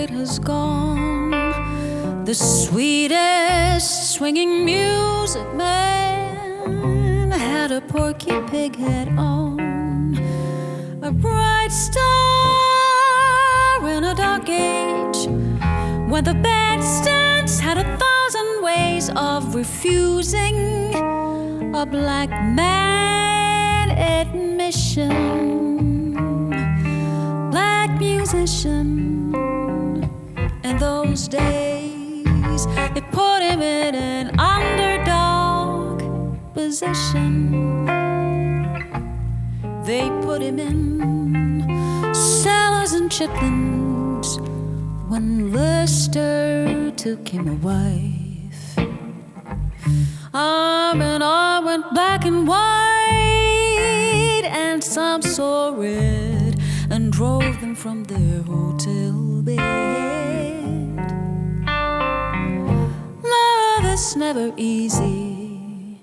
great has gone. The sweetest swinging music man had a Porky Pig hat on. A bright star in a dark age, when the bandstands had 1,000 ways of refusing a black man admission. Black musician, in those days they put him in an underdog position. They put him in cellars and chitlins when Lister took him a wife. Arm in arm went black and white, and some saw red and drove them from their hotel bed. Love is never easy.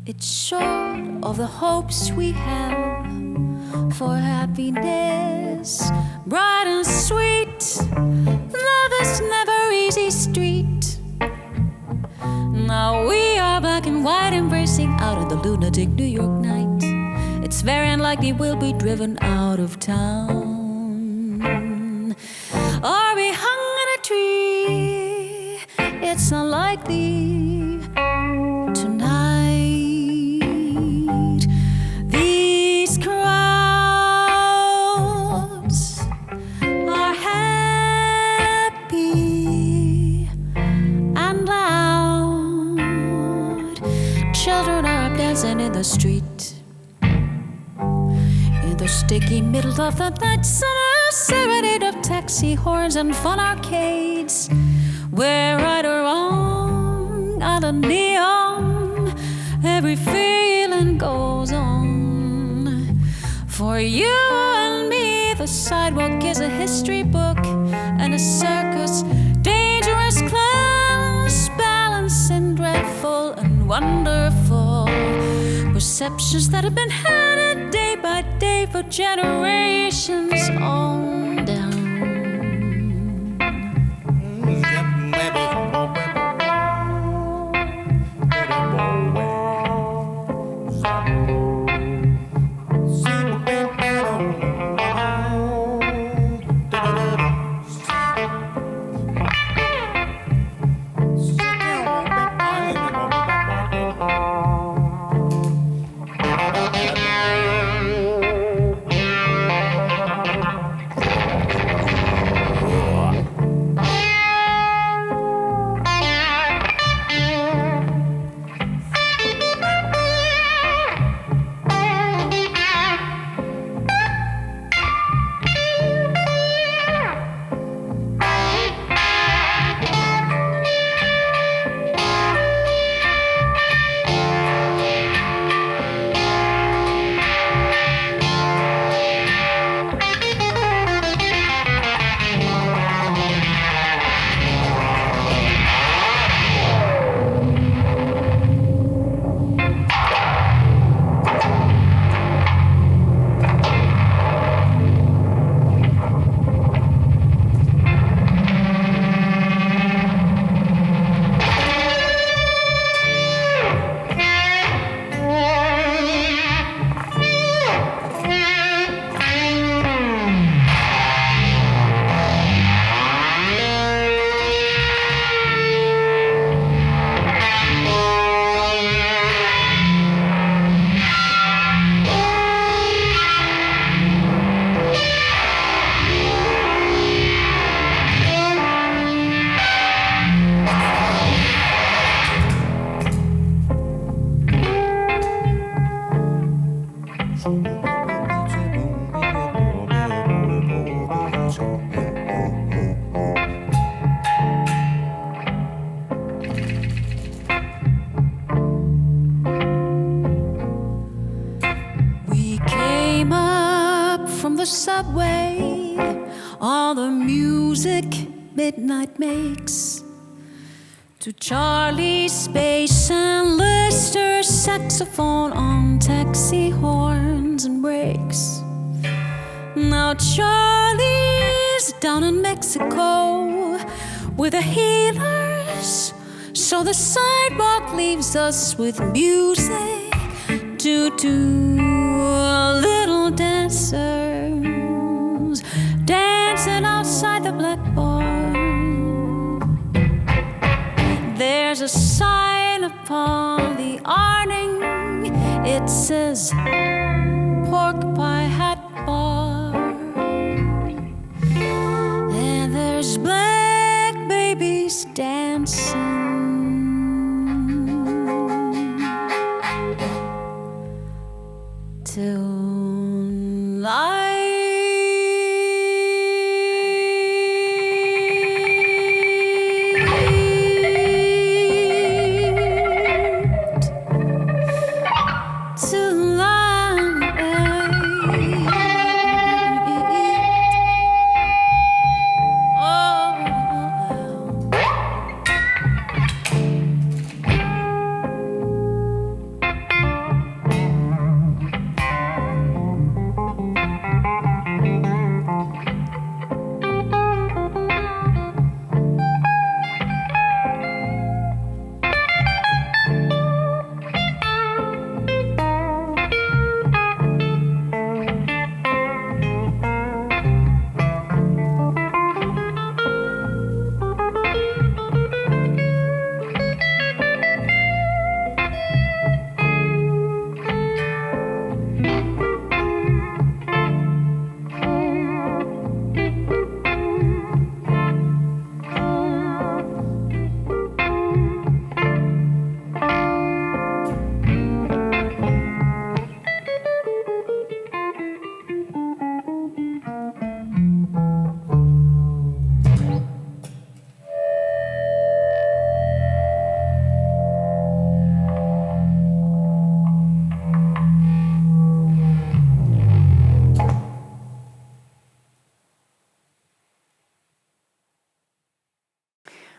It's short of the hopes we have for happiness, bright and sweet. Love is never easy street. Now we are black and white, embracing out of the lunatic New York night. It's very unlikely we'll be driven out of town or be hung in a tree. It's unlikely tonight. These crowds are happy and loud. Children are up dancing in the street. The sticky middle of the night summer serenade of taxi horns and fun arcades, where right or wrong on the neon every feeling goes on. For you and me the sidewalk is a history book and a circus, dangerous clowns balancing dreadful and wonderful perceptions that have been handed day by day for generations on down. the subway, all the music midnight makes, to Charlie's space and Lister's saxophone on taxi horns and brakes. Now Charlie parties down in Mexico with the healers. So the sidewalk leaves us with music to do. Little dancers dancing outside the black bar. There's a sign upon the awning. It says pork pie hat bar. And there's black babies dancing tonight.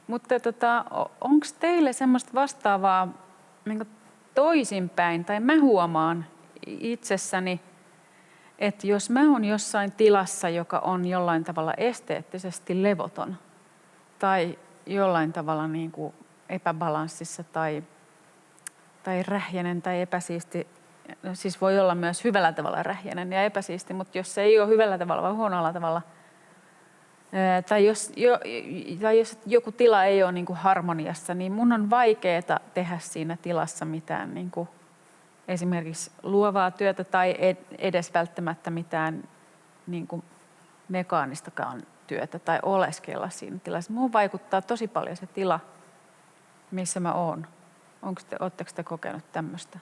Mutta onko teille semmoista vastaavaa niin toisinpäin, tai mä huomaan itsessäni, että jos mä oon jossain tilassa, joka on jollain tavalla esteettisesti levoton tai jollain tavalla niin kuin epäbalanssissa tai rähjäinen tai epäsiisti, siis voi olla myös hyvällä tavalla rähjäinen ja epäsiisti, mutta jos se ei ole hyvällä tavalla vai huonolla tavalla, tai jos joku tila ei ole niin kuin harmoniassa, niin mun on vaikeaa tehdä siinä tilassa mitään niin kuin esimerkiksi luovaa työtä tai edes välttämättä mitään niin kuin mekaanistakaan työtä tai oleskella siinä tilassa. Mun vaikuttaa tosi paljon se tila, missä mä oon. Oletteko te kokenut tämmöistä?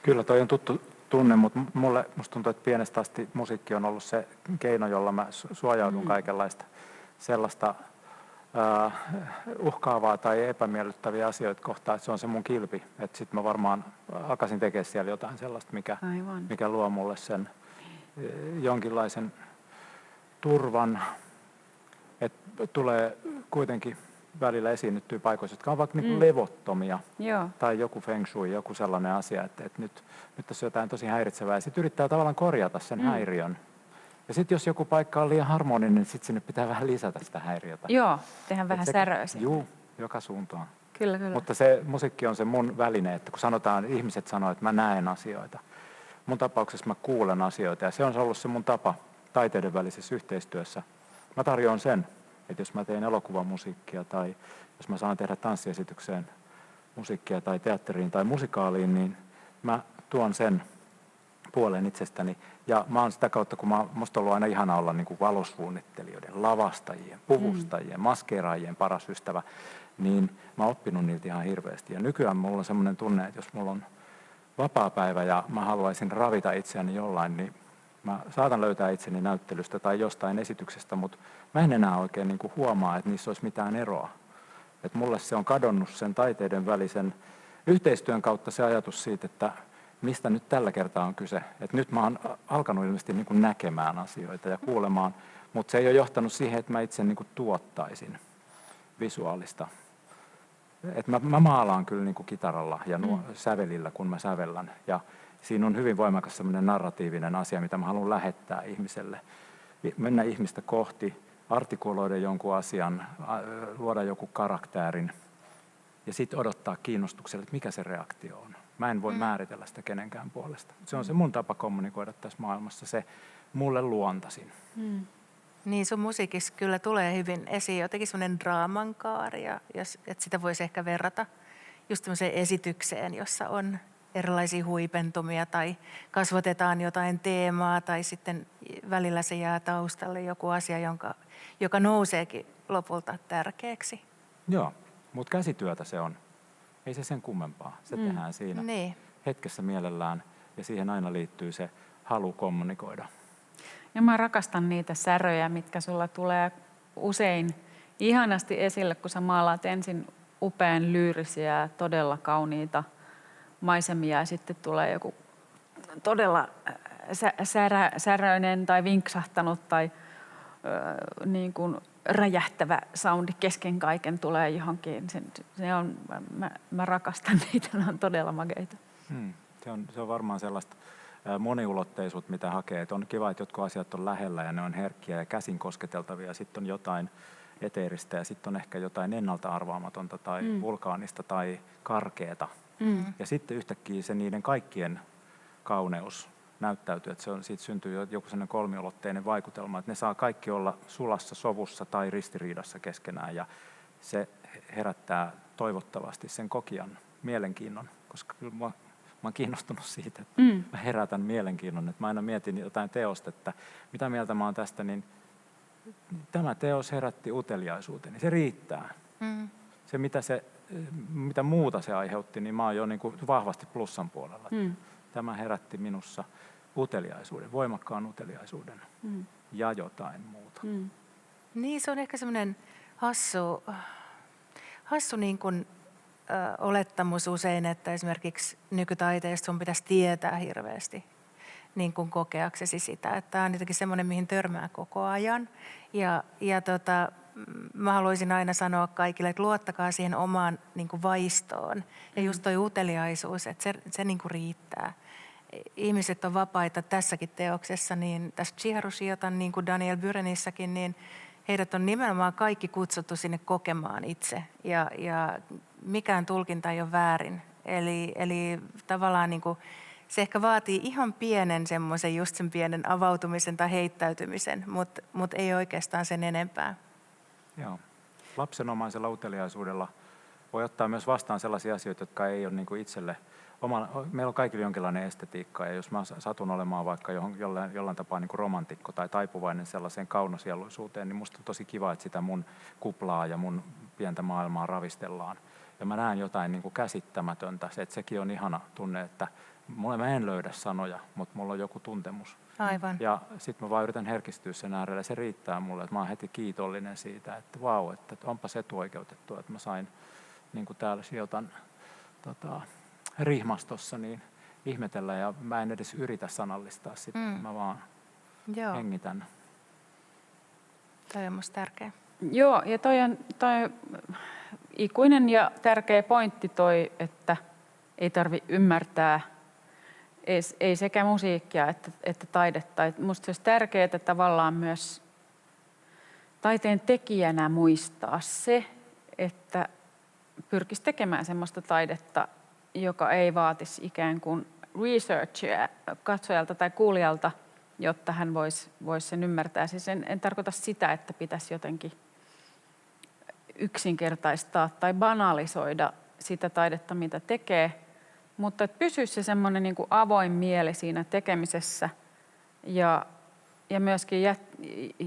Kyllä, toi on tuttu tunne, mutta musta tuntuu, että pienestä asti musiikki on ollut se keino, jolla mä suojaudun kaikenlaista sellaista uhkaavaa tai epämiellyttäviä asioita kohtaan, että se on se mun kilpi. Että sit mä varmaan alkaisin tekemään siellä jotain sellaista, mikä luo mulle sen jonkinlaisen turvan, että tulee kuitenkin välillä esiinnyttyy paikoissa, jotka on vaikka niin levottomia. Joo. Tai joku feng shui, joku sellainen asia, että nyt tässä on jotain tosi häiritsevää. Ja sitten yrittää tavallaan korjata sen häiriön. Ja sitten jos joku paikka on liian harmoninen, niin sitten sinne pitää vähän lisätä sitä häiriötä. Joo, tehdään vähän säröä. Juu, joka suuntaan. Kyllä. Mutta se musiikki on se mun väline, että kun ihmiset sanoo, että mä näen asioita. Mun tapauksessa mä kuulen asioita ja se on ollut se mun tapa taiteiden välisessä yhteistyössä. Mä tarjoan sen, että jos mä teen elokuvamusiikkia tai jos mä saan tehdä tanssiesitykseen musiikkia tai teatteriin tai musikaaliin, niin mä tuon sen puolen itsestäni. Ja mä oon sitä kautta, kun musta on ollut aina ihana olla niin kuin valosuunnittelijoiden, lavastajien, puvustajien, maskeeraajien paras ystävä, niin mä oon oppinut niiltä ihan hirveästi. Ja nykyään mulla on semmoinen tunne, että jos mulla on vapaapäivä ja mä haluaisin ravita itseäni jollain, niin mä saatan löytää itseni näyttelystä tai jostain esityksestä, mutta mä en enää oikein niin kuin huomaa, että niissä olisi mitään eroa. Että mulle se on kadonnut sen taiteiden välisen yhteistyön kautta se ajatus siitä, että mistä nyt tällä kertaa on kyse. Että nyt mä oon alkanut ilmeisesti niin kuin näkemään asioita ja kuulemaan, mutta se ei ole johtanut siihen, että mä itse niin kuin tuottaisin visuaalista. Että mä maalaan kyllä niin kuin kitaralla ja sävelillä, kun mä sävellän. Ja siinä on hyvin voimakas sellainen narratiivinen asia, mitä mä haluan lähettää ihmiselle. mennä ihmistä kohti, artikuloida jonkun asian, luoda joku karaktäärin ja sitten odottaa kiinnostuksella, että mikä se reaktio on. Mä en voi määritellä sitä kenenkään puolesta. Se on se mun tapa kommunikoida tässä maailmassa, se mulle luontaisin. Niin, sun musiikissa kyllä tulee hyvin esiin jotenkin semmoinen draamankaari, ja että sitä voisi ehkä verrata just semmoiseen esitykseen, jossa on erilaisia huipentumia tai kasvatetaan jotain teemaa tai sitten välillä se jää taustalle joku asia, joka nouseekin lopulta tärkeäksi. Joo, mutta käsityötä se on. Ei se sen kummempaa. Se tehdään siinä hetkessä mielellään ja siihen aina liittyy se halu kommunikoida. Ja mä rakastan niitä säröjä, mitkä sulla tulee usein ihanasti esille, kun sä maalaat ensin upean lyyrisiä, todella kauniita maisemia ja sitten tulee joku todella säröinen tai vinksahtanut tai niin kuin räjähtävä soundi kesken kaiken tulee johonkin. Mä rakastan niitä, ne on todella makeita. Se on varmaan sellaista moniulotteisuutta, mitä hakee. Et on kiva, että jotkut asiat on lähellä ja ne on herkkiä ja käsin kosketeltavia. Sitten on jotain eteeristä ja sitten on ehkä jotain ennalta arvaamatonta tai vulkaanista tai karkeata. Ja sitten yhtäkkiä se niiden kaikkien kauneus näyttäytyy, että siitä syntyy joku sellainen kolmiulotteinen vaikutelma, että ne saa kaikki olla sulassa, sovussa tai ristiriidassa keskenään ja se herättää toivottavasti sen kokijan mielenkiinnon, koska kyllä mä oon kiinnostunut siitä, että mä herätän mielenkiinnon, että mä aina mietin jotain teosta, että mitä mieltä mä oon tästä, niin tämä teos herätti uteliaisuuteni, se riittää. Se mitä muuta se aiheutti, niin mä oon jo niin kuin vahvasti plussan puolella. Tämä herätti minussa uteliaisuuden, voimakkaan uteliaisuuden ja jotain muuta. Niin, se on ehkä semmoinen hassu niin kuin, olettamus usein, että esimerkiksi nykytaiteesta sun pitäisi tietää hirveästi niin kuin kokeaksesi sitä. Että tämä on jotenkin semmoinen, mihin törmää koko ajan. Ja mä haluaisin aina sanoa kaikille, että luottakaa siihen omaan niin kuin vaistoon. Ja just toi uteliaisuus, että se niin kuin riittää. Ihmiset on vapaita tässäkin teoksessa, niin tässä Chiharu Shiotan, niin kuin Daniel Burenissakin, niin heidät on nimenomaan kaikki kutsuttu sinne kokemaan itse. Ja mikään tulkinta ei ole väärin. Eli tavallaan niin kuin se ehkä vaatii ihan pienen semmoisen, just sen pienen avautumisen tai heittäytymisen, mutta ei oikeastaan sen enempää. Joo. Lapsenomaisella uteliaisuudella voi ottaa myös vastaan sellaisia asioita, jotka ei ole niin kuin itselle. Meillä on kaikilla jonkinlainen estetiikka, ja jos mä satun olemaan vaikka jollain tapaa niin kuin romantikko tai taipuvainen sellaiseen kaunosieluisuuteen, niin musta on tosi kiva, että sitä mun kuplaa ja mun pientä maailmaa ravistellaan. Ja mä näen jotain niin kuin käsittämätöntä, että sekin on ihana tunne, että mä en löydä sanoja, mutta mulla on joku tuntemus. Aivan. Ja sitten mä vaan yritän herkistyä sen äärelle, se riittää mulle, että mä oon heti kiitollinen siitä, että vau, että onpas etuoikeutettua, että mä sain niin kuin täällä Shiotan rihmastossa niin ihmetellä ja mä en edes yritä sanallistaa sitä, mä vaan hengitän. Toi on musta tärkeä. Joo, ja toi on ikuinen ja tärkeä pointti toi, että ei tarvi ymmärtää ei sekä musiikkia että taidetta. Musta se olisi tärkeää tavallaan myös taiteen tekijänä muistaa se, että pyrkisi tekemään semmoista taidetta, joka ei vaatisi ikään kuin researchia katsojalta tai kuulijalta, jotta hän voisi sen ymmärtää. Siis en tarkoita sitä, että pitäisi jotenkin yksinkertaistaa tai banalisoida sitä taidetta, mitä tekee, mutta että pysyisi se semmoinen niin kuin avoin mieli siinä tekemisessä ja myöskin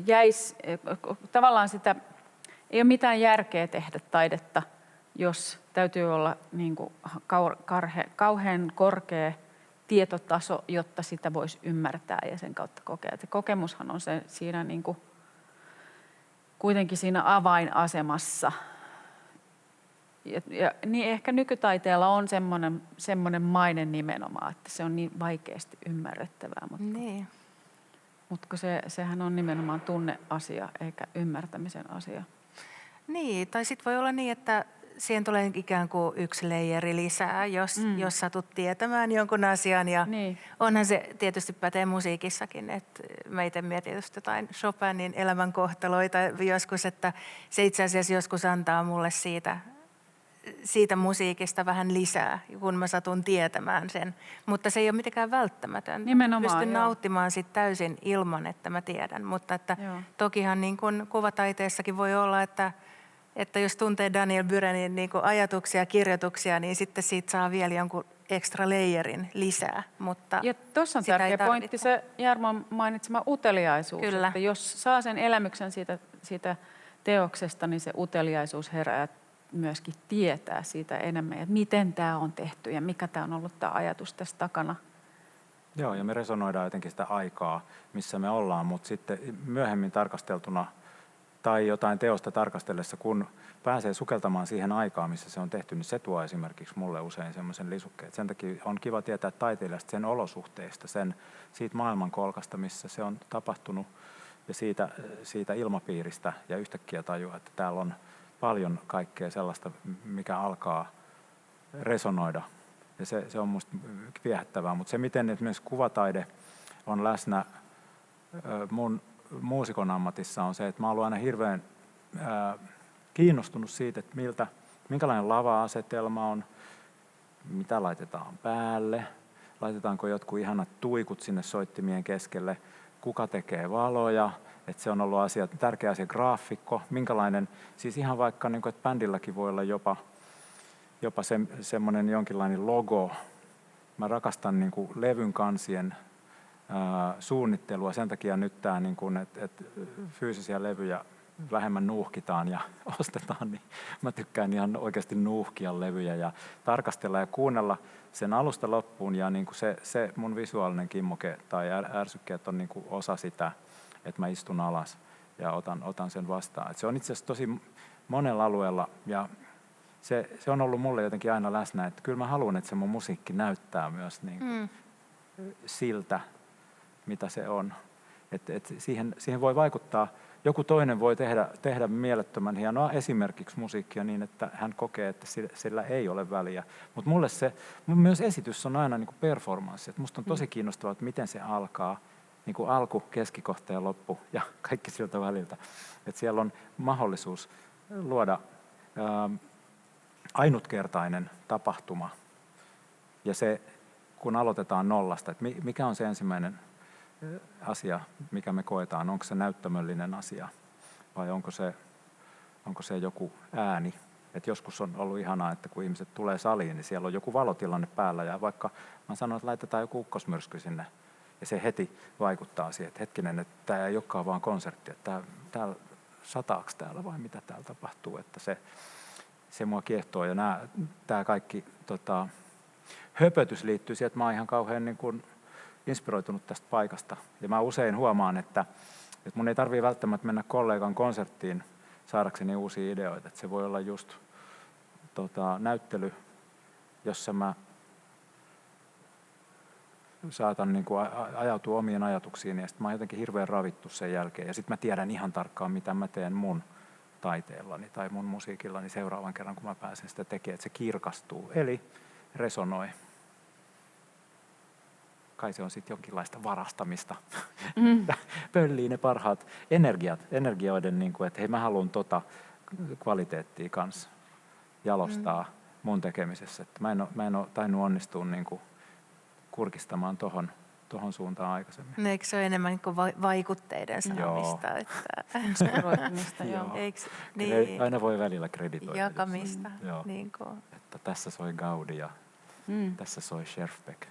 jäisi tavallaan sitä, ei ole mitään järkeä tehdä taidetta, jos täytyy olla niin kuin kauhean korkea tietotaso, jotta sitä voisi ymmärtää ja sen kautta kokea. Se kokemushan on se siinä niin kuin, kuitenkin siinä avainasemassa. Ja niin ehkä nykytaiteella on semmoinen maine nimenomaan, että se on niin vaikeasti ymmärrettävää. Niin. Mutta sehän on nimenomaan tunneasia eikä ymmärtämisen asia. Niin, tai sitten voi olla niin, että siihen tulee ikään kuin yksi leijeri lisää, jos satut tietämään jonkun asian. Ja Niin. onhan se tietysti pätee musiikissakin, että mä itse mietin just jotain Chopinin elämänkohtaloita joskus, että se itse asiassa joskus antaa mulle siitä musiikista vähän lisää, kun mä satun tietämään sen. Mutta se ei ole mitenkään välttämätöntä. Nimenomaan, Pystyn joo. nauttimaan sit täysin ilman, että mä tiedän. Mutta että Joo. tokihan niin kuin kuvataiteessakin voi olla, että jos tuntee Daniel Burenin niin kuin ajatuksia ja kirjoituksia, niin sitten siitä saa vielä jonkun extra layerin lisää. Mutta Ja tuossa on sitä ei tärkeä pointti tarvitse. se Jarmon mainitsema uteliaisuus. Kyllä. Että jos saa sen elämyksen siitä teoksesta, niin se uteliaisuus herää myöskin tietää siitä enemmän, että miten tämä on tehty ja mikä tämä on ollut tämä ajatus tässä takana. Joo, ja me resonoidaan jotenkin sitä aikaa, missä me ollaan, mutta sitten myöhemmin tarkasteltuna tai jotain teosta tarkastellessa, kun pääsee sukeltamaan siihen aikaan, missä se on tehty, niin se tuo esimerkiksi mulle usein semmoisen lisukkeen. Sen takia on kiva tietää taiteilijasta sen olosuhteista, siitä maailmankolkasta, missä se on tapahtunut, ja siitä ilmapiiristä, ja yhtäkkiä tajua, että täällä on paljon kaikkea sellaista, mikä alkaa resonoida. Ja se on musta viehättävää, mutta se miten esimerkiksi kuvataide on läsnä mun muusikon ammatissa on se, että mä oon ollut aina hirveän kiinnostunut siitä, että minkälainen lava-asetelma on, mitä laitetaan päälle, laitetaanko jotkut ihanat tuikut sinne soittimien keskelle, kuka tekee valoja, että se on ollut tärkeä asia, graafikko, minkälainen, siis ihan vaikka, niin kuin, että bändilläkin voi olla jopa semmoinen jonkinlainen logo. Mä rakastan niin kuin levyn kansien suunnittelua. Sen takia nyt tämä, niin kuin, että fyysisiä levyjä vähemmän nuuhkitaan ja ostetaan, niin mä tykkään ihan oikeasti nuuhkia levyjä ja tarkastella ja kuunnella sen alusta loppuun. Ja niin kuin se mun visuaalinen kimmoke tai ärsykkeet on niin kuin osa sitä, että mä istun alas ja otan sen vastaan. Et se on itse asiassa tosi monella alueella ja se on ollut mulle jotenkin aina läsnä, että kyllä mä haluan, että se mun musiikki näyttää myös niin kuin siltä, mitä se on. Et siihen voi vaikuttaa. Joku toinen voi tehdä mielettömän hienoa esimerkiksi musiikkia niin, että hän kokee, että sillä ei ole väliä. Mutta mulle myös esitys on aina niin kuin performanssi. Et musta on tosi kiinnostavaa, että miten se alkaa. Niin kuin alku, keskikohta ja loppu ja kaikki siltä väliltä. Et siellä on mahdollisuus luoda ainutkertainen tapahtuma. Ja se, kun aloitetaan nollasta, että mikä on se ensimmäinen asia, mikä me koetaan, onko se näyttämöllinen asia vai onko se joku ääni. Et joskus on ollut ihanaa, että kun ihmiset tulee saliin, niin siellä on joku valotilanne päällä ja vaikka mä sanon, että laitetaan joku ukkosmyrsky sinne ja se heti vaikuttaa siihen, että hetkinen, että tämä ei olekaan vaan konsertti, että täällä sataako täällä vai mitä täällä tapahtuu, että se mua kiehtoo ja tämä kaikki höpötys liittyy siihen, että mä oon ihan kauhean niin kuin inspiroitunut tästä paikasta. Ja mä usein huomaan, että mun ei tarvitse välttämättä mennä kollegan konserttiin saadakseni uusia ideoita. Että se voi olla just näyttely, jossa mä saatan niin kuin ajautua omiin ajatuksiin ja sitten mä oon jotenkin hirveän ravittu sen jälkeen. Ja sitten mä tiedän ihan tarkkaan, mitä mä teen mun taiteellani tai mun musiikillani seuraavan kerran, kun mä pääsen sitä tekemään, että se kirkastuu, eli resonoi. Kai se on sitten jonkinlaista varastamista. Pöllii ne parhaat energioiden, niin kuin, että hei mä haluan kvaliteettia kanssa jalostaa mun tekemisessä. Että mä en ole tainnut onnistua niin kuin kurkistamaan tohon suuntaan aikaisemmin. Eikö se ole enemmän kuin vaikutteiden saamista? Inspiroitumista, joo. Niin, Aina voi välillä kreditoida. jakamista. Joo. Niin kuin. Että tässä soi Gaudi ja tässä soi Scherfbeck.